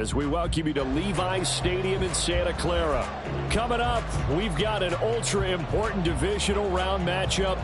As we welcome you to Levi's Stadium in Santa Clara. Coming up, we've got an ultra-important divisional round matchup.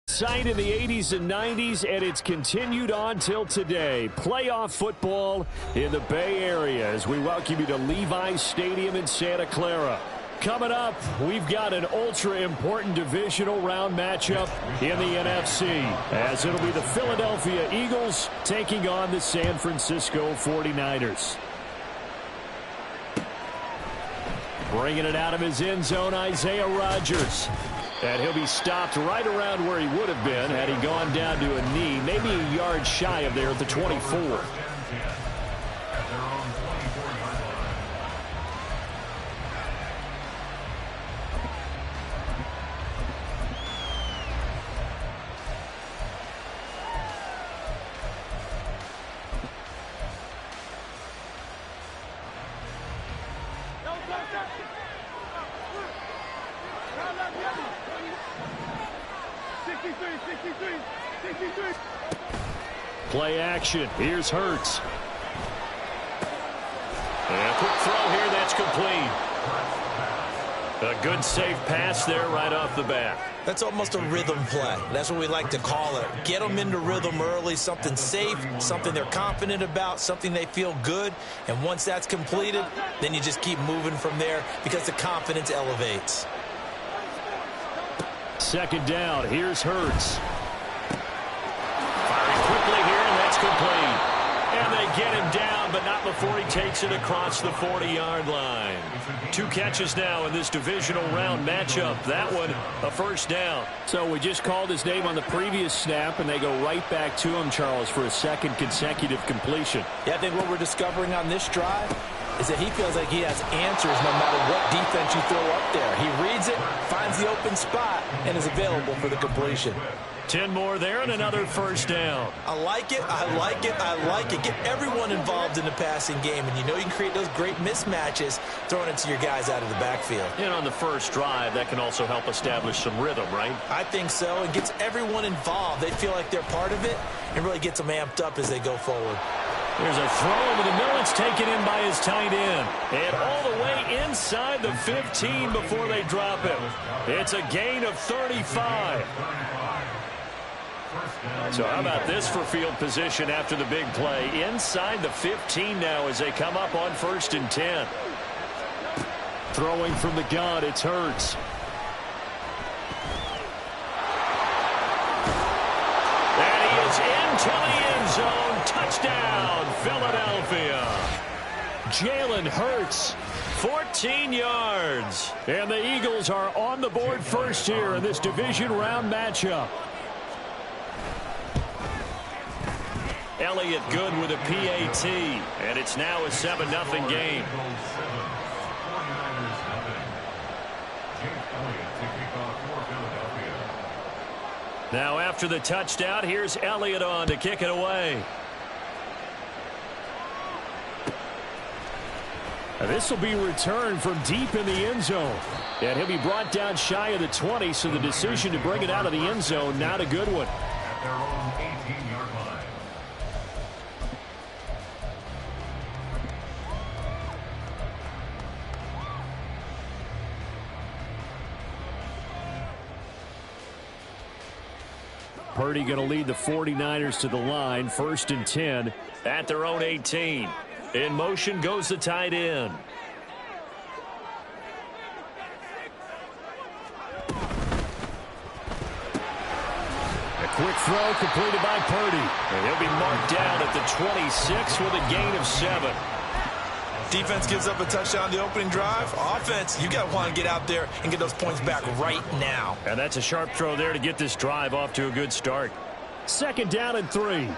Signed in the 80s and 90s, and it's continued on till today. Playoff football in the Bay Area as we welcome you to Levi's Stadium in Santa Clara. Coming up, we've got an ultra-important divisional round matchup in the NFC, as it'll be the Philadelphia Eagles taking on the San Francisco 49ers. Bringing it out of his end zone, Isaiah Rodgers. And he'll be stopped right around where he would have been had he gone down to a knee, maybe a yard shy of there at the 24. Play action. Here's Hurts. And a quick throw here. That's complete. A good safe pass there right off the bat. That's almost a rhythm play. That's what we like to call it. Get them into rhythm early, something safe, something they're confident about, something they feel good. And once that's completed, then you just keep moving from there because the confidence elevates. Second down. Here's Hurts. Firing quickly here, and that's complete. And they get him down, but not before he takes it across the 40-yard line. 2 catches now in this divisional round matchup. That one, a first down. So we just called his name on the previous snap, and they go right back to him, Charles, for a second consecutive completion. Yeah, I think what we're discovering on this drive is that he feels like he has answers no matter what defense you throw up there. He reads it, finds the open spot, and is available for the completion. 10 more there and another first down. I like it, I like it, I like it. Get everyone involved in the passing game, and you know you can create those great mismatches throwing it to your guys out of the backfield. And on the first drive, that can also help establish some rhythm, right? I think so. It gets everyone involved. They feel like they're part of it and really gets them amped up as they go forward. There's a throw over the middle. It's taken in by his tight end. And all the way inside the 15 before they drop him. It's a gain of 35. So how about this for field position after the big play? Inside the 15 now as they come up on 1st and 10. Throwing from the gun, it's Hurts. And he is into the end zone. Touchdown, Philadelphia. Jalen Hurts, 14 yards. And the Eagles are on the board first here in this division round matchup. Elliott good with a PAT, and it's now a 7-0 game. Now after the touchdown, here's Elliott on to kick it away. This will be returned from deep in the end zone. And he'll be brought down shy of the 20, so the decision to bring it out of the end zone, not a good one. Purdy going to lead the 49ers to the line. 1st and 10 at their own 18. In motion goes the tight end. A quick throw completed by Purdy. And he'll be marked down at the 26 with a gain of 7. Defense gives up a touchdown the opening drive. Offense, you got to want to get out there and get those points back right now. And that's a sharp throw there to get this drive off to a good start. 2nd down and 3.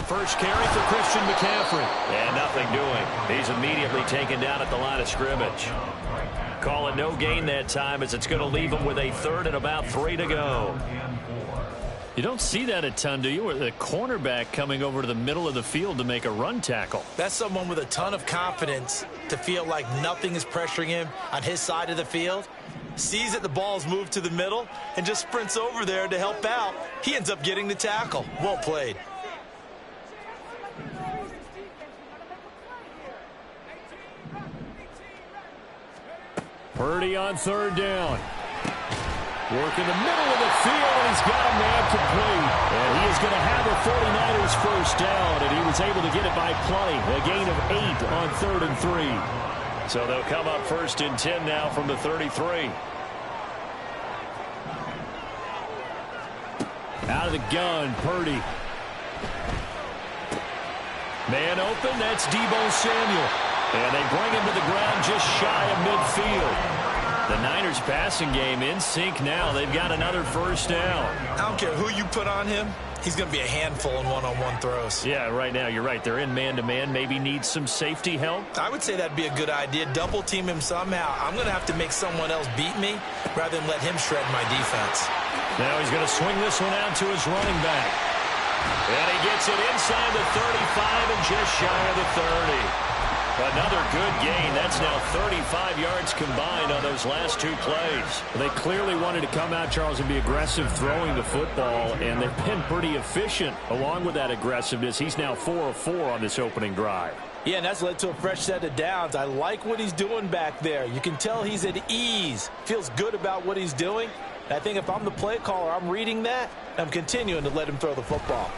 First carry for Christian McCaffrey. And nothing doing. He's immediately taken down at the line of scrimmage. Call it no gain that time as it's going to leave him with a 3rd and about 3 to go. You don't see that a ton, do you? With a cornerback coming over to the middle of the field to make a run tackle. That's someone with a ton of confidence to feel like nothing is pressuring him on his side of the field. Sees that the ball's moved to the middle and just sprints over there to help out. He ends up getting the tackle. Well played. Purdy on 3rd down. Work in the middle of the field, and he's got a man complete. And he is going to have a 49ers first down, and he was able to get it by play. A gain of 8 on 3rd and 3. So they'll come up 1st and 10 now from the 33. Out of the gun, Purdy. Man open, that's Deebo Samuel. And they bring him to the ground just shy of midfield. The Niners passing game in sync now. They've got another first down. I don't care who you put on him. He's going to be a handful in one-on-one throws. Yeah, right now you're right. They're in man-to-man. Maybe need some safety help. I would say that'd be a good idea. Double team him somehow. I'm going to have to make someone else beat me rather than let him shred my defense. Now he's going to swing this one out to his running back. And he gets it inside the 35 and just shy of the 30. Another good gain. That's now 35 yards combined on those last 2 plays. They clearly wanted to come out, Charles, and be aggressive throwing the football, and they've been pretty efficient along with that aggressiveness. He's now 4 of 4 on this opening drive. Yeah, and that's led to a fresh set of downs. I like what he's doing back there. You can tell he's at ease. Feels good about what he's doing. And I think if I'm the play caller, I'm reading that, and I'm continuing to let him throw the football.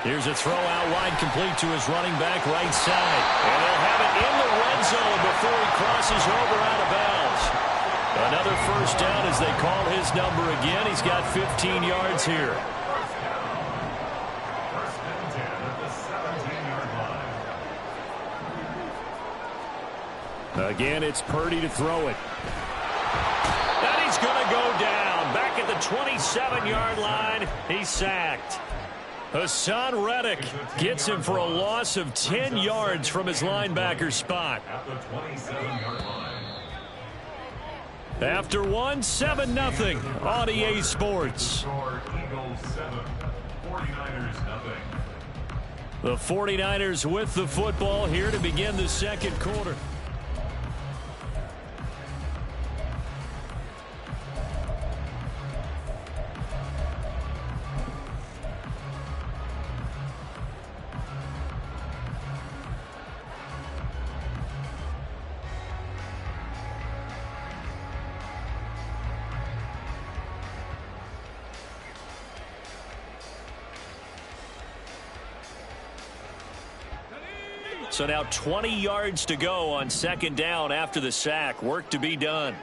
Here's a throw out wide, complete to his running back right side. And they'll have it in the red zone before he crosses over out of bounds. Another first down as they call his number again. He's got 15 yards here. Again, it's Purdy to throw it. And he's going to go down. Back at the 27-yard line. He's sacked. Hassan Reddick gets him for a loss of 10 yards from his linebacker spot. After 7-0 on EA Sports. The 49ers with the football here to begin the 2nd quarter. So now 20 yards to go on 2nd down after the sack. Work to be done.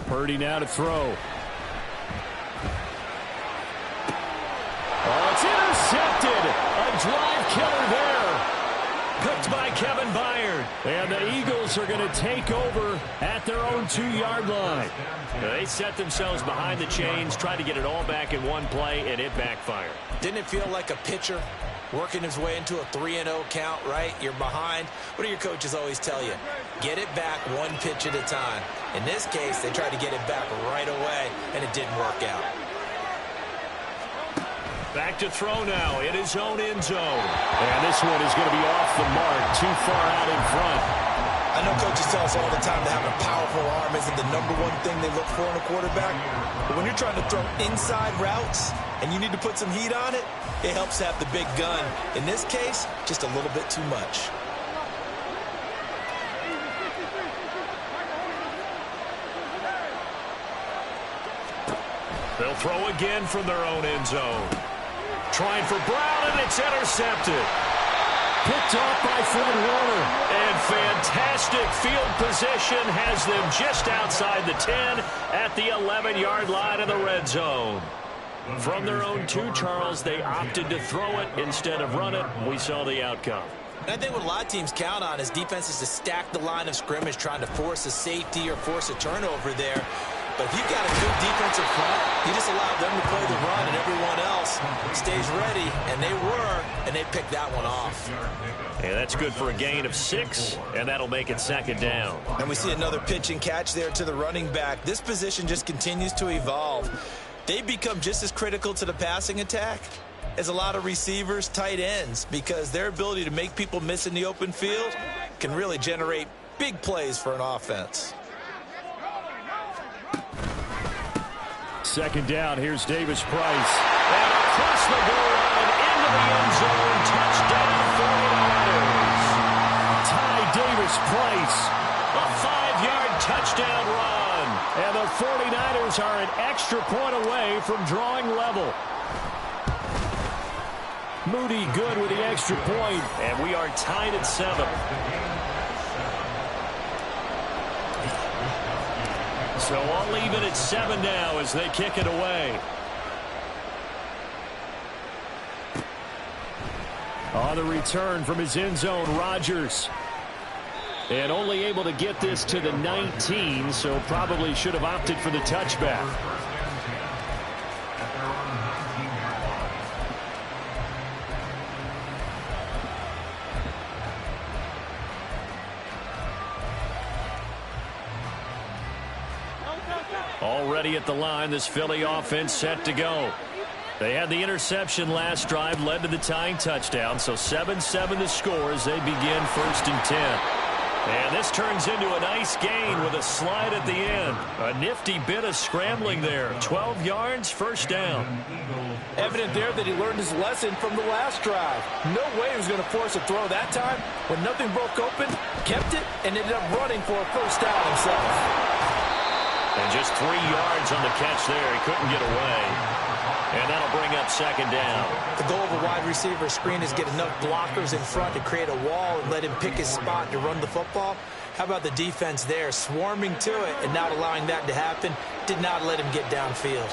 Purdy now to throw. Oh, it's intercepted. A drive killer there. Cooked by Kevin Byard. And the Eagles are going to take over at their own 2-yard line. They set themselves behind the chains, trying to get it all back in one play, and it backfired. Didn't it feel like a pitcher working his way into a 3-0 count, right? You're behind. What do your coaches always tell you? Get it back one pitch at a time. In this case, they tried to get it back right away, and it didn't work out. Back to throw now in his own end zone. And this one is going to be off the mark, too far out in front. I I know coaches tell us all the time that having a powerful arm isn't the #1 thing they look for in a quarterback. But when you're trying to throw inside routes and you need to put some heat on it, it helps have the big gun. In this case, just a little bit too much. They'll throw again from their own end zone. Trying for Brown, and it's intercepted. Picked off by Fred Warner. And fantastic field position has them just outside the 10 at the 11-yard line of the red zone. From their own 2, Charles, they opted to throw it instead of run it. We saw the outcome. And I think what a lot of teams count on is defenses to stack the line of scrimmage, trying to force a safety or force a turnover there. But if you've got a good defensive front, you just allow them to play the run and everyone else stays ready. And they picked that one off. And that's good for a gain of 6, and that'll make it 2nd down. And we see another pitch and catch there to the running back. This position just continues to evolve. They become just as critical to the passing attack as a lot of receivers, tight ends, because their ability to make people miss in the open field can really generate big plays for an offense. 2nd down, here's Davis Price. And across the goal line into the end zone, touchdown 49ers. Ty Davis Price, a 5-yard touchdown run. And the 49ers are an extra point away from drawing level. Moody good with the extra point, and we are tied at 7. So I'll leave it at 7 now as they kick it away. On the return from his end zone, Rodgers. And only able to get this to the 19, so probably should have opted for the touchback. Already at the line, this Philly offense set to go. They had the interception last drive, led to the tying touchdown, so 7-7 the score as they begin 1st and 10. And this turns into a nice gain with a slide at the end. A nifty bit of scrambling there. 12 yards, 1st down. Evident there that he learned his lesson from the last drive. No way he was going to force a throw that time. When nothing broke open, kept it, and ended up running for a 1st down himself. And just 3 yards on the catch there. He couldn't get away. And that'll bring up 2nd down. The goal of a wide receiver screen is get enough blockers in front to create a wall and let him pick his spot to run the football. How about the defense there, swarming to it and not allowing that to happen? Did not let him get downfield.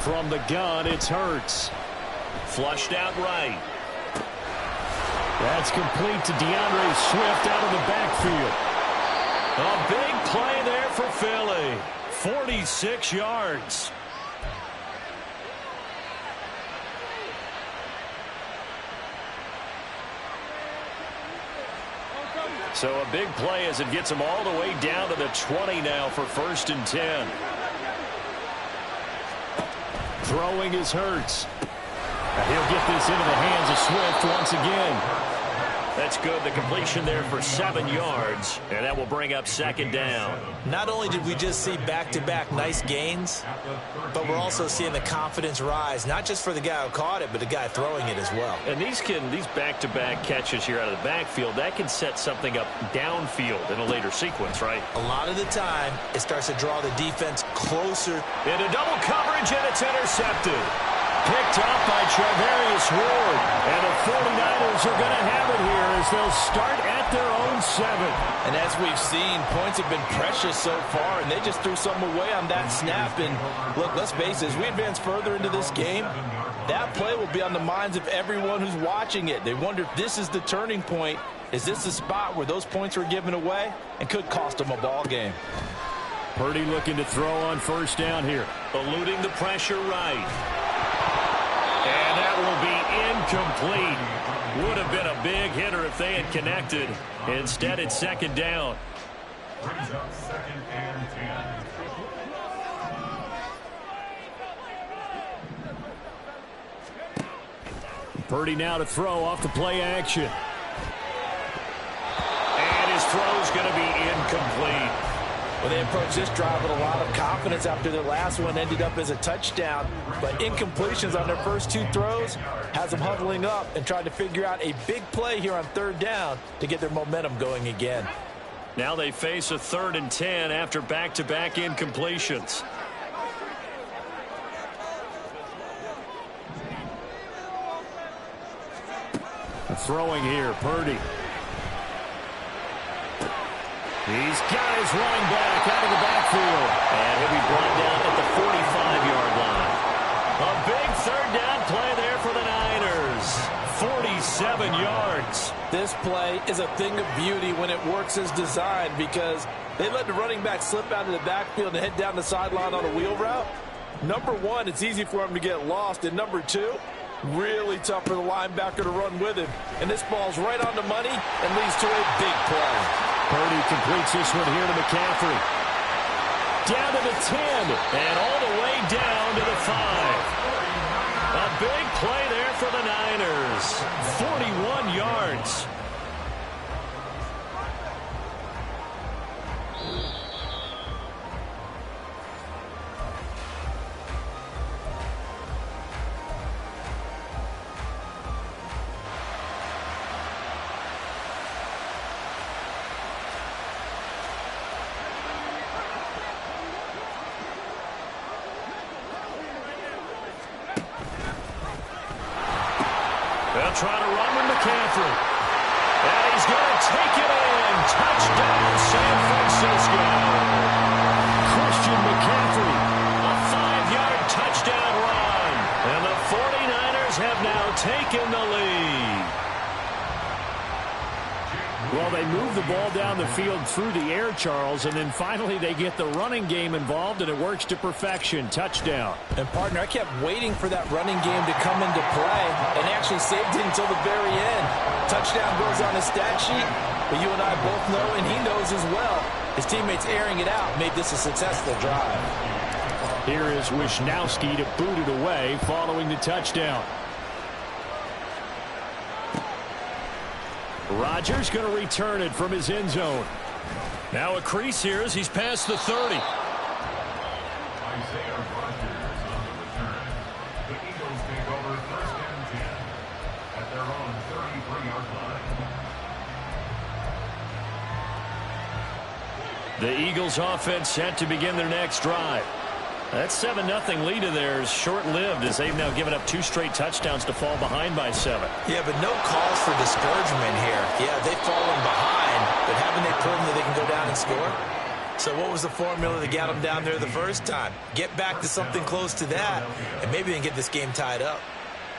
From the gun, it's Hurts. Flushed out right. That's complete to DeAndre Swift out of the backfield. A big play there for Philly. 46 yards. So a big play as it gets them all the way down to the 20 now for 1st and 10. Throwing is Hurts. He'll get this into the hands of Swift once again. That's good. The completion there for 7 yards, and that will bring up 2nd down. Not only did we just see back-to-back nice gains, but we're also seeing the confidence rise, not just for the guy who caught it, but the guy throwing it as well. And these back-to-back catches here out of the backfield, that can set something up downfield in a later sequence, right? A lot of the time, it starts to draw the defense closer. Into double coverage, and it's intercepted. Picked up by Charvarius Ward. And the 49ers are going to have it here as they'll start at their own 7. And as we've seen, points have been precious so far, and they just threw something away on that snap. And look, let's face it, as we advance further into this game, that play will be on the minds of everyone who's watching it. They wonder if this is the turning point. Is this the spot where those points were given away and could cost them a ball game? Purdy looking to throw on 1st down here. Eluding the pressure right. And that will be incomplete. Would have been a big hitter if they had connected. Instead, it's 2nd down. Brings up 2nd and 10. Purdy now to throw off the play action. throw's going to be incomplete. Well, they approached this drive with a lot of confidence after their last one ended up as a touchdown. But incompletions on their first two throws has them huddling up and trying to figure out a big play here on third down to get their momentum going again. Now they face a 3rd and 10 after back-to-back incompletions. Throwing here, Purdy. He's got his running back out of the backfield. And he'll be brought down at the 45-yard line. A big 3rd down play there for the Niners. 47 yards. This play is a thing of beauty when it works as designed because they let the running back slip out of the backfield and head down the sideline on a wheel route. Number one, it's easy for him to get lost. And number two, really tough for the linebacker to run with him. And this ball's right on the money and leads to a big play. Purdy completes this one here to McCaffrey. Down to the 10 and all the way down to the 5. A big play there for the Niners. 41 yards. They'll try to run with McCaffrey. And he's going to take it in. Touchdown, San Francisco. Christian McCaffrey, a 5-yard touchdown run. And the 49ers have now taken the lead. Well, they move the ball down the field through the air, Charles, and then finally they get the running game involved, and it works to perfection. Touchdown. And, partner, I kept waiting for that running game to come into play and actually saved it until the very end. Touchdown goes on his stat sheet, but you and I both know, and he knows as well, his teammates airing it out made this a successful drive. Here is Wisnowski to boot it away following the touchdown. Rodgers going to return it from his end zone. Now a crease here as he's past the 30. The Eagles offense set to begin their next drive. That 7-0 lead of theirs short-lived as they've now given up 2 straight touchdowns to fall behind by 7. Yeah, but no cause for discouragement here. Yeah, they've fallen behind, but haven't they proven that they can go down and score? So what was the formula that got them down there the first time? Get back to something close to that, and maybe they can get this game tied up.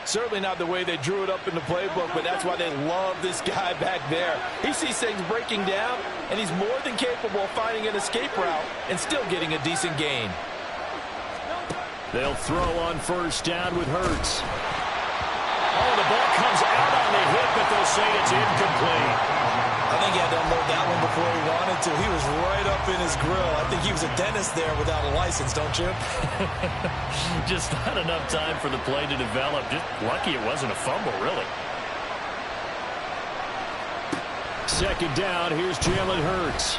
Certainly not the way they drew it up in the playbook, but that's why they love this guy back there. He sees things breaking down, and he's more than capable of finding an escape route and still getting a decent gain. They'll throw on first down with Hurts. Oh, the ball comes out on the hit, but they'll say it's incomplete. I think he had to unload that one before he wanted to. He was right up in his grill. I think he was a dentist there without a license, don't you? Just not enough time for the play to develop. Just lucky it wasn't a fumble, really. Second down, here's Jalen Hurts.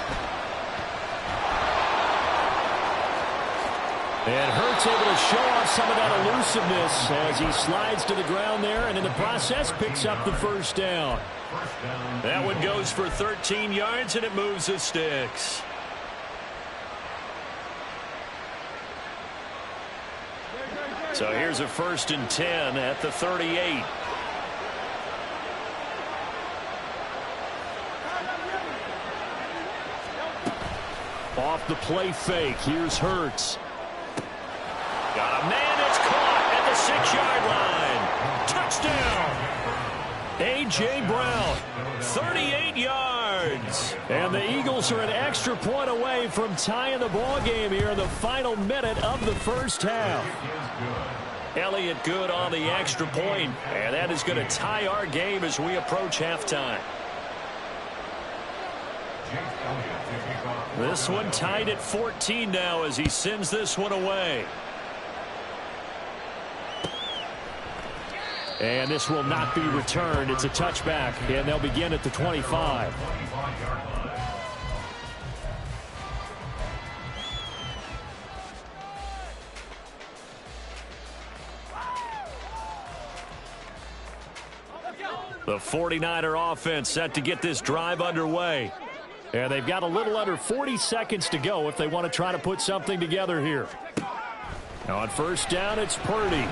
And Hurts able to show off some of that elusiveness as he slides to the ground there and in the process picks up the first down. That one goes for 13 yards and it moves the sticks. So here's a 1st and 10 at the 38. Off the play fake, here's Hurts. Got a man that's caught at the 6-yard line. Touchdown. A.J. Brown, 38 yards. And the Eagles are an extra point away from tying the ball game here in the final minute of the first half. Elliott good on the extra point, and that is going to tie our game as we approach halftime. This one tied at 14 now as he sends this one away. And this will not be returned. It's a touchback, and they'll begin at the 25. The 49er offense set to get this drive underway. And they've got a little under 40 seconds to go if they want to try to put something together here. On first down, it's Purdy.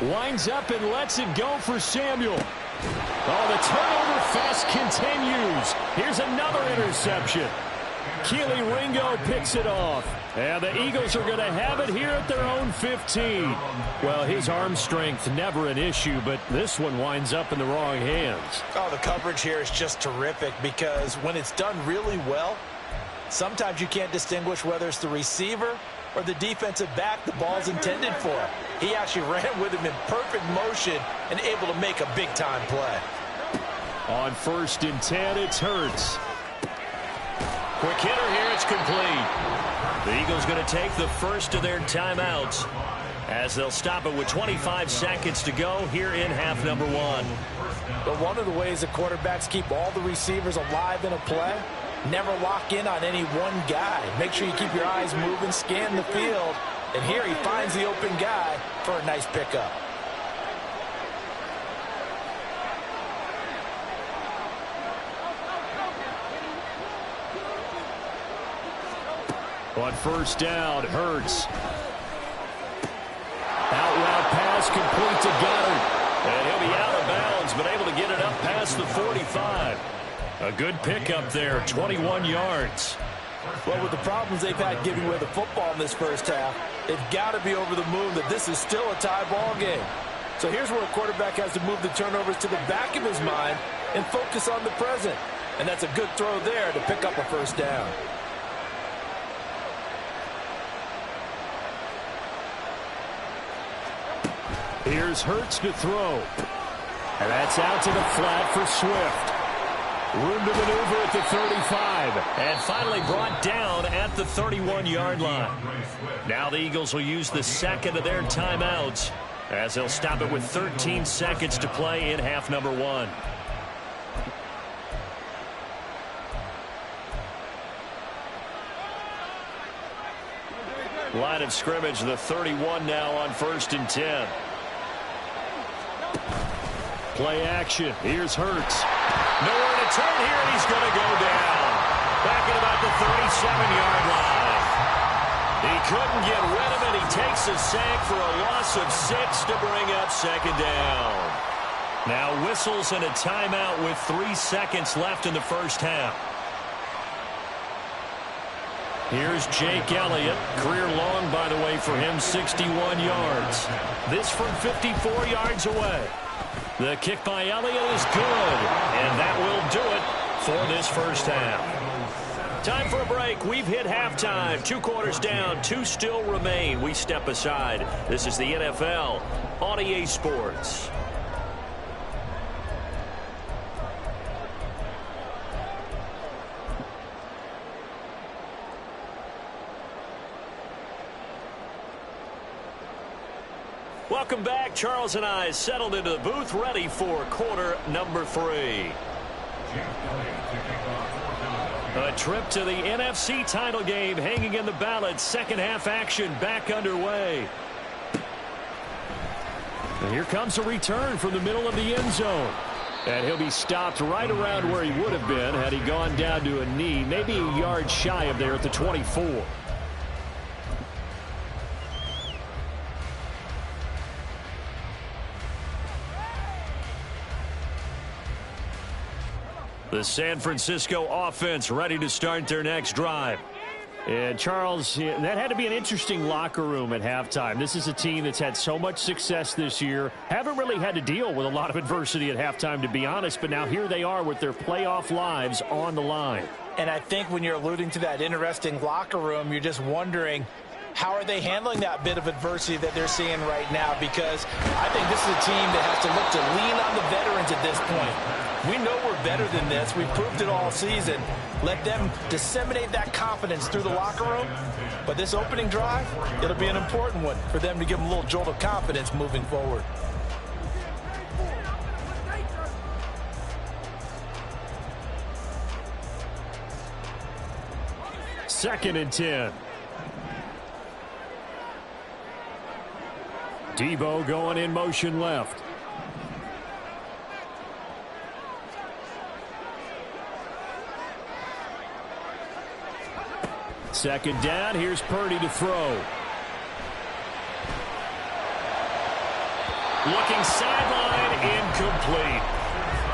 Winds up and lets it go for Samuel. Oh, the turnover fest continues. Here's another interception. Keely Ringo picks it off. And the Eagles are going to have it here at their own 15. Well, his arm strength never an issue, but this one winds up in the wrong hands. Oh, the coverage here is just terrific because when it's done really well, sometimes you can't distinguish whether it's the receiver or the defensive back the ball's intended for. He actually ran with him in perfect motion and able to make a big-time play. On first and 10, it's Hurts. Quick hitter here, it's complete. The Eagles going to take the first of their timeouts as they'll stop it with 25 seconds to go here in half number one. But one of the ways the quarterbacks keep all the receivers alive in a play, never lock in on any one guy. Make sure you keep your eyes moving, scan the field, and here he finds the open guy for a nice pickup. On first down, Hurts. Out route pass complete to Goddard. And he'll be out of bounds, but able to get it up past the 45. A good pickup there, 21 yards. Well, with the problems they've had giving away the football in this first half, they've got to be over the moon that this is still a tie ball game. So here's where a quarterback has to move the turnovers to the back of his mind and focus on the present. And that's a good throw there to pick up a first down. Here's Hurts to throw. And that's out to the flat for Swift. Room to maneuver at the 35. And finally brought down at the 31-yard line. Now the Eagles will use the second of their timeouts as they'll stop it with 13 seconds to play in half number one. Line of scrimmage, the 31 now on first and 10. Play action. Here's Hurts. Nowhere to turn here, and he's going to go down. Back at about the 37-yard line. He couldn't get rid of it. He takes a sack for a loss of 6 to bring up second down. Now whistles and a timeout with 3 seconds left in the first half. Here's Jake Elliott. Career long, by the way, for him, 61 yards. This from 54 yards away. The kick by Elliott is good, and that will do it for this first half. Time for a break. We've hit halftime. 2 quarters down, 2 still remain. We step aside. This is the NFL on EA Sports. Welcome back. Charles and I settled into the booth, ready for quarter number 3. A trip to the NFC title game hanging in the balance. Second half action back underway. And here comes a return from the middle of the end zone. And he'll be stopped right around where he would have been had he gone down to a knee, maybe a yard shy of there at the 24. The San Francisco offense ready to start their next drive. And Charles, that had to be an interesting locker room at halftime. This is a team that's had so much success this year. Haven't really had to deal with a lot of adversity at halftime, to be honest. But now here they are with their playoff lives on the line. And I think when you're alluding to that interesting locker room, you're just wondering How are they handling that bit of adversity that they're seeing right now? Because I think this is a team that has to look to lean on the veterans at this point. We know we're better than this. We've proved it all season. Let them disseminate that confidence through the locker room. But this opening drive, it'll be an important one for them to give them a little jolt of confidence moving forward. Second and 10. Debo going in motion left. Second down, here's Purdy to throw. Looking sideline, incomplete.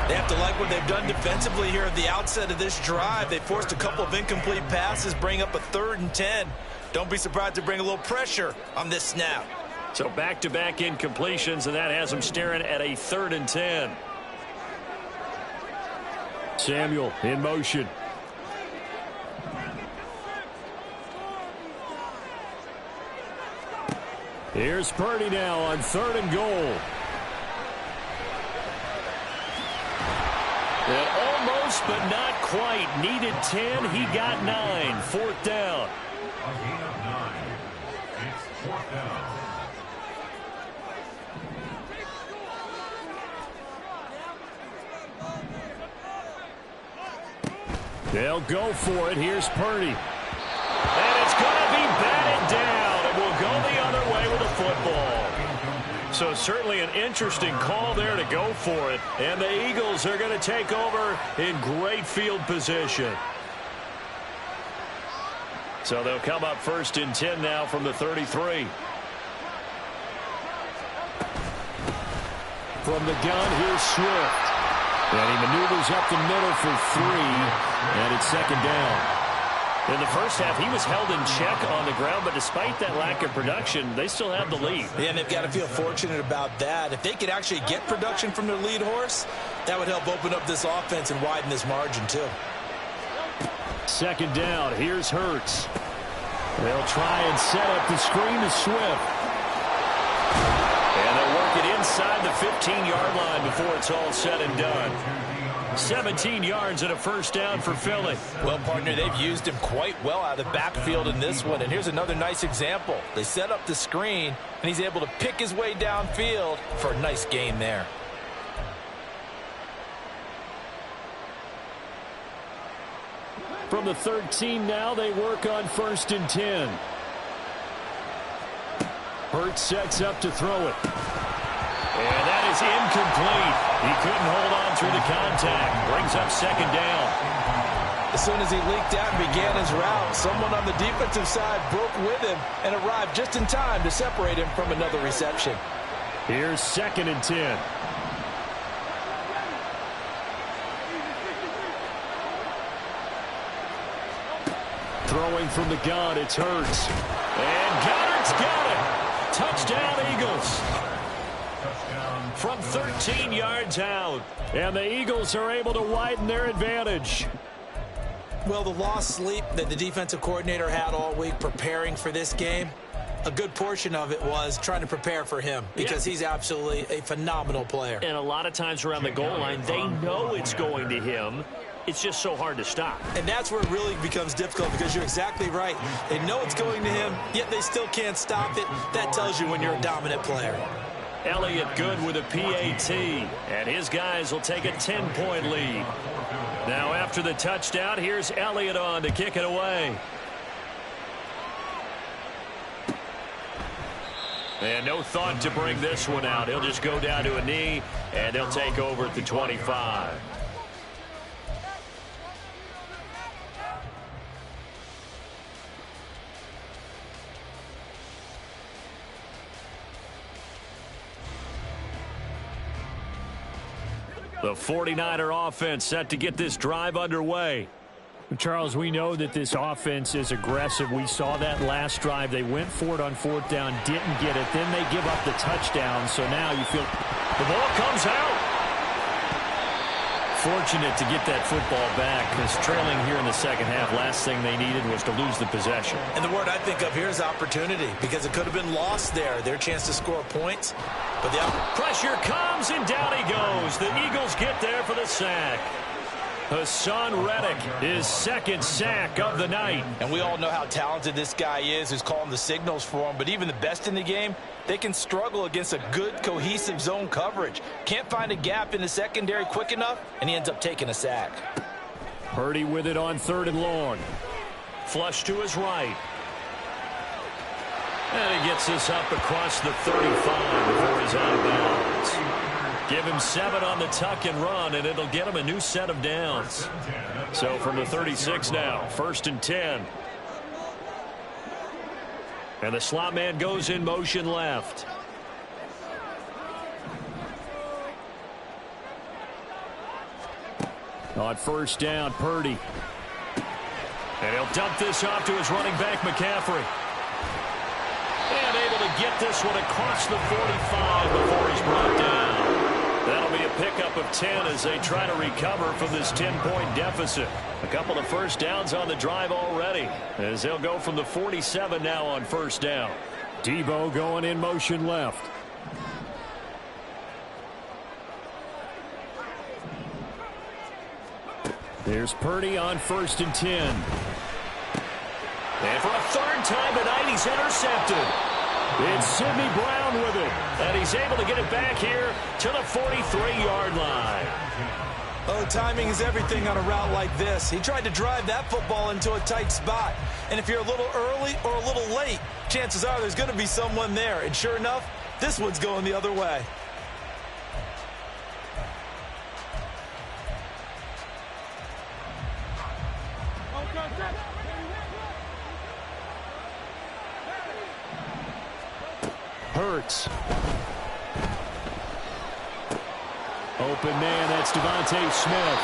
They have to like what they've done defensively here at the outset of this drive. They forced a couple of incomplete passes, bring up a 3rd and 10. Don't be surprised to bring a little pressure on this snap. So back-to-back incompletions, and that has them staring at a 3rd and 10. Samuel in motion. Here's Purdy now on 3rd and goal. And almost, but not quite. Needed 10. He got 9. 4th down. They'll go for it. Here's Purdy. And it's going to be batted down. It will go the other way with the football. So certainly an interesting call there to go for it. And the Eagles are going to take over in great field position. So they'll come up 1st and 10 now from the 33. From the gun, here's Swift. And he maneuvers up the middle for 3. And it's 2nd down. In the first half, he was held in check on the ground, but despite that lack of production, they still have the lead. Yeah, and they've got to feel fortunate about that. If they could actually get production from their lead horse, that would help open up this offense and widen this margin, too. 2nd down. Here's Hurts. They'll try and set up the screen to Swift. And they'll work it inside the 15-yard line before it's all said and done. 17 yards and a 1st down for Philly. Well, partner, they've used him quite well out of the backfield in this one. And here's another nice example. They set up the screen, and he's able to pick his way downfield for a nice gain there. From the 13 now, they work on 1st and 10. Hurts sets up to throw it. And that is incomplete. He couldn't hold on through the contact. Brings up 2nd down. As soon as he leaked out and began his route, someone on the defensive side broke with him and arrived just in time to separate him from another reception. Here's 2nd and 10. Throwing from the gun, it's Hurts. And Goddard's got it. Touchdown, Eagles. From 13 yards out. And the Eagles are able to widen their advantage. Well, the lost sleep that the defensive coordinator had all week preparing for this game, a good portion of it was trying to prepare for him because he's absolutely a phenomenal player. And a lot of times around the goal line, they know it's going to him. It's just so hard to stop. And that's where it really becomes difficult because you're exactly right. They know it's going to him, yet they still can't stop it. That tells you when you're a dominant player. Elliott good with a PAT, and his guys will take a 10-point lead. Now after the touchdown, here's Elliott on to kick it away. And no thought to bring this one out. He'll just go down to a knee, and they'll take over at the 25. The 49er offense set to get this drive underway. Charles, we know that this offense is aggressive. We saw that last drive. They went for it on 4th down, didn't get it. Then they give up the touchdown. So now you feel the ball comes out. fortunate to get that football back, because trailing here in the second half, last thing they needed was to lose the possession. And the word I think of here is opportunity, because it could have been lost there. Their chance to score points. But the pressure comes, and down he goes. The Eagles get there for the sack. Hassan Reddick, his second sack of the night. And we all know how talented this guy is, who's calling the signals for him. But even the best in the game, they can struggle against a good, cohesive zone coverage. Can't find a gap in the secondary quick enough, and he ends up taking a sack. Purdy with it on 3rd and long. Flush to his right. And he gets this up across the 35 before he's out of bounds. Give him 7 on the tuck and run, and it'll get him a new set of downs. So from the 36 now, 1st and 10. And the slot man goes in motion left. On 1st down, Purdy. And he'll dump this off to his running back, McCaffrey. And able to get this one across the 45 before he's brought down. That'll be a pickup of 10 as they try to recover from this 10-point deficit. A couple of first downs on the drive already, as they'll go from the 47 now on 1st down. Debo going in motion left. There's Purdy on 1st and 10. And for a 3rd time tonight, he's intercepted. It's Sidney Brown with it, and he's able to get it back here to the 43-yard line. Oh, timing is everything on a route like this. He tried to drive that football into a tight spot. And if you're a little early or a little late, chances are there's going to be someone there. And sure enough, this one's going the other way. Hurts. Open man, that's Devontae Smith.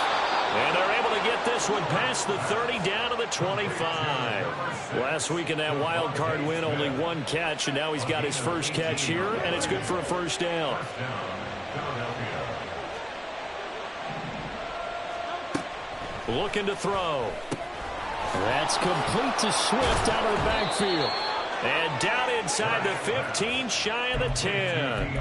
And they're able to get this one past the 30 down to the 25. Last week in that wild card win, only 1 catch, and now he's got his first catch here, and it's good for a 1st down. Looking to throw. That's complete to Swift out of the backfield. And down inside the 15, shy of the 10.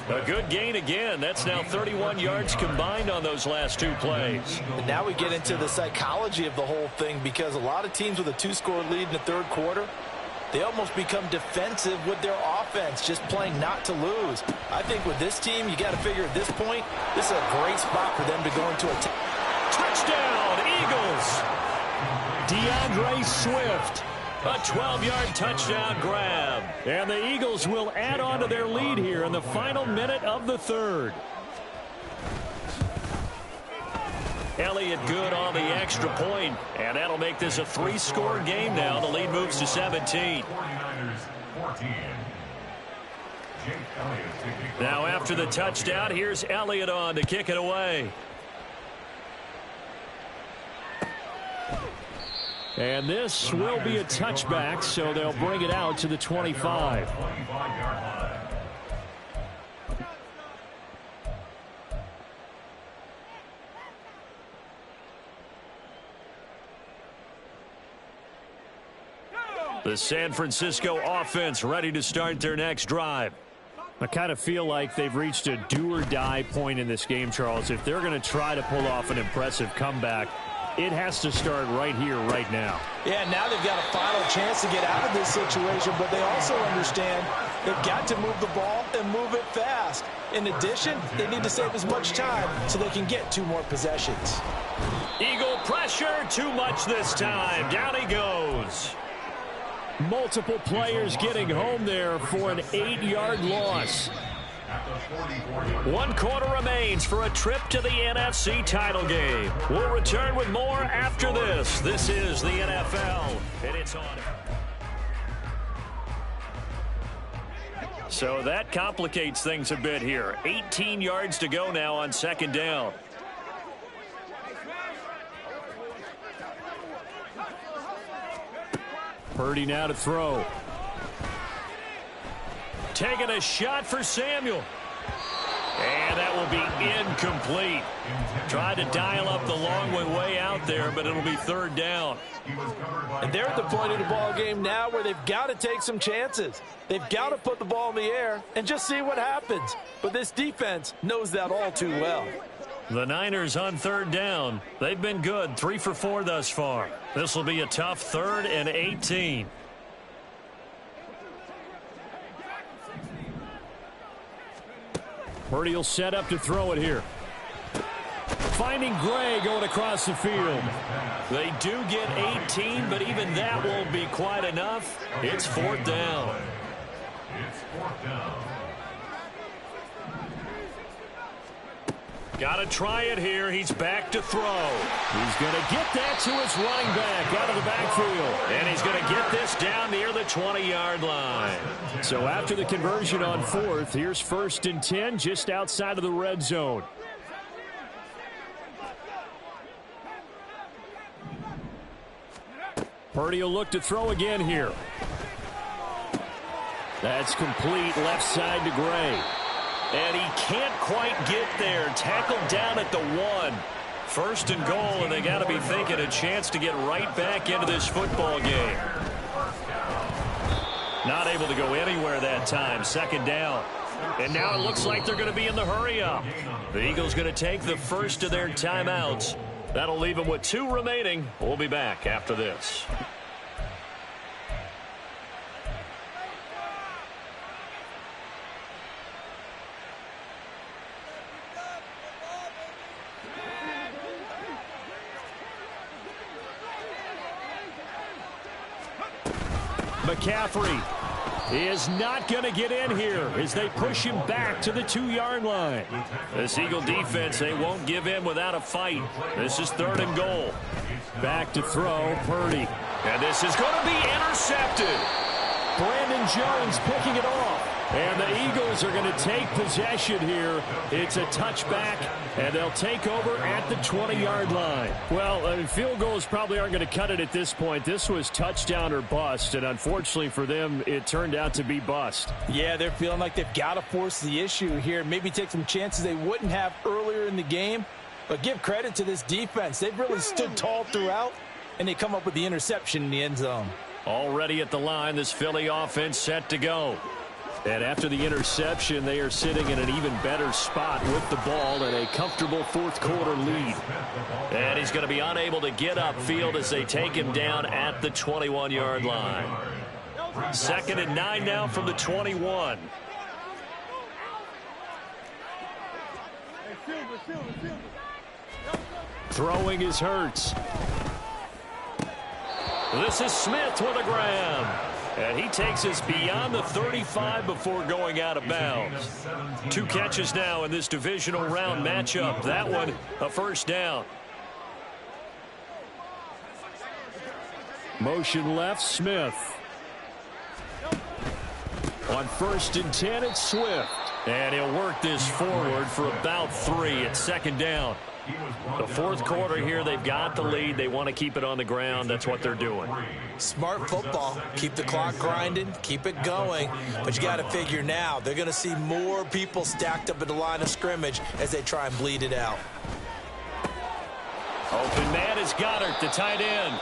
A good gain again. That's now 31 yards combined on those last 2 plays. And now we get into the psychology of the whole thing, because a lot of teams with a 2-score lead in the 3rd quarter, they almost become defensive with their offense, just playing not to lose. I think with this team, you got to figure at this point, this is a great spot for them to go into a touchdown, Eagles. DeAndre Swift. A 12-yard touchdown grab. And the Eagles will add on to their lead here in the final minute of the 3rd. Elliott good on the extra point, and that'll make this a 3-score game now. The lead moves to 17. Now after the touchdown, here's Elliott on to kick it away. And this will be a touchback, so they'll bring it out to the 25. The San Francisco offense ready to start their next drive. I kind of feel like they've reached a do-or-die point in this game, Charles. If they're going to try to pull off an impressive comeback, it has to start right here, right now. Yeah, now they've got a final chance to get out of this situation, but they also understand they've got to move the ball and move it fast. In addition, they need to save as much time so they can get 2 more possessions. Eagle pressure, too much this time. Down he goes. Multiple players getting home there for an 8-yard loss. 1 quarter remains for a trip to the NFC title game. We'll return with more after this. This is the NFL, and it's on. So that complicates things a bit here. 18 yards to go now on 2nd down. Purdy now to throw. Taking a shot for Samuel. And that will be incomplete. Tried to dial up the long way out there, but it'll be third down. And they're at the point of the ball game now where they've got to take some chances. They've got to put the ball in the air and just see what happens. But this defense knows that all too well. The Niners on third down. They've been good, 3 for 4 thus far. This will be a tough 3rd and 18. Purdy will set up to throw it here. Finding Gray going across the field. They do get 18, but even that won't be quite enough. It's 4th down. Got to try it here. He's back to throw. He's going to get that to his running back out of the backfield. And he's going to get this down near the 20-yard line. So after the conversion on 4th, here's 1st and 10 just outside of the red zone. Purdy will look to throw again here. That's complete left side to Gray. And he can't quite get there. Tackled down at the 1. 1st and goal, and they got to be thinking a chance to get right back into this football game. Not able to go anywhere that time. 2nd down. And now it looks like they're going to be in the hurry-up. The Eagles going to take the first of their timeouts. That'll leave them with 2 remaining. We'll be back after this. McCaffrey is not going to get in here as they push him back to the 2-yard line. This Eagle defense, they won't give in without a fight. This is 3rd and goal. Back to throw, Purdy. And this is going to be intercepted. Brandon Jones picking it off. And the Eagles are going to take possession here. It's a touchback, and they'll take over at the 20-yard line. Well, field goals probably aren't going to cut it at this point. This was touchdown or bust, and unfortunately for them, it turned out to be bust. Yeah, they're feeling like they've got to force the issue here. Maybe take some chances they wouldn't have earlier in the game. But give credit to this defense. They've really stood tall throughout, and they come up with the interception in the end zone. Already at the line, this Philly offense set to go. And after the interception, they are sitting in an even better spot with the ball and a comfortable 4th quarter lead. And he's going to be unable to get upfield as they take him down at the 21-yard line. 2nd and 9 now from the 21. Throwing is Hurts. This is Smith with a grab. And he takes us beyond the 35 before going out of bounds. 2 catches now in this divisional round matchup. That one, a 1st down. Motion left, Smith. On 1st and 10, it's Swift. And he'll work this forward for about 3 at 2nd down. The 4th quarter here, they've got the lead. They want to keep it on the ground. That's what they're doing. Smart football. Keep the clock grinding. Keep it going. But you got to figure now, they're going to see more people stacked up at the line of scrimmage as they try and bleed it out. Open man is Goddard, the tight end.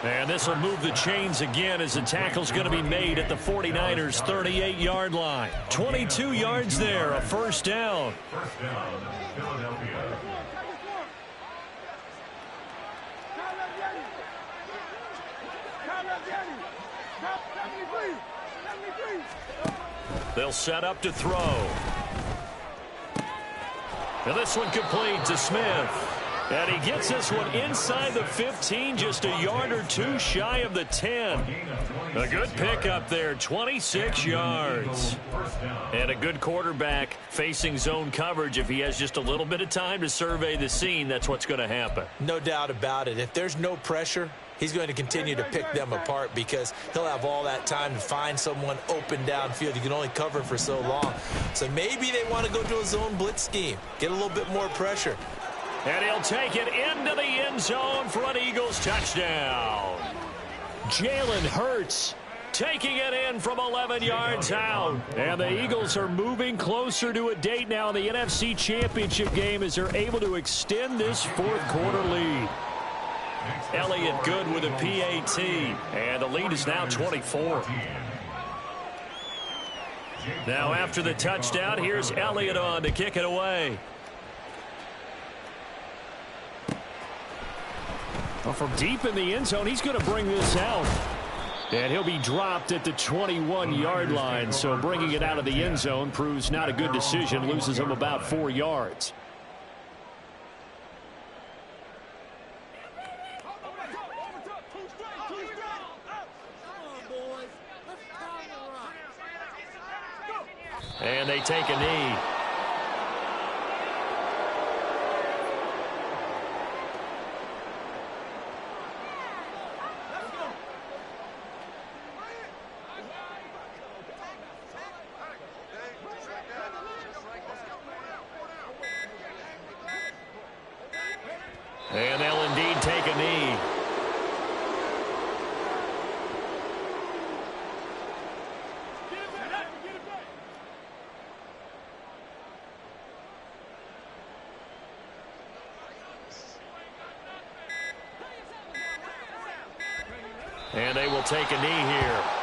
And this will move the chains again as the tackle's going to be made at the 49ers' 38-yard line. 22 yards there, a 1st down. They'll set up to throw. And this one complete to Smith. And he gets this one inside the 15, just a yard or 2 shy of the 10. A good pickup there, 26 yards. And a good quarterback facing zone coverage. If he has just a little bit of time to survey the scene, that's what's going to happen. No doubt about it. If there's no pressure, he's going to continue to pick them apart because he'll have all that time to find someone open downfield. You can only cover for so long. So maybe they want to go to a zone blitz scheme, get a little bit more pressure. And he'll take it into the end zone for an Eagles touchdown. Jalen Hurts taking it in from 11 yards out. And the Eagles are moving closer to a date now in the NFC Championship game as they're able to extend this fourth quarter lead. Elliott good with a PAT, and the lead is now 24. Now after the touchdown, here's Elliott on to kick it away. Well, from deep in the end zone, he's going to bring this out. And he'll be dropped at the 21-yard line, so bringing it out of the end zone proves not a good decision, loses him about 4 yards. And they take a knee. And they'll indeed take a knee. And they will take a knee here.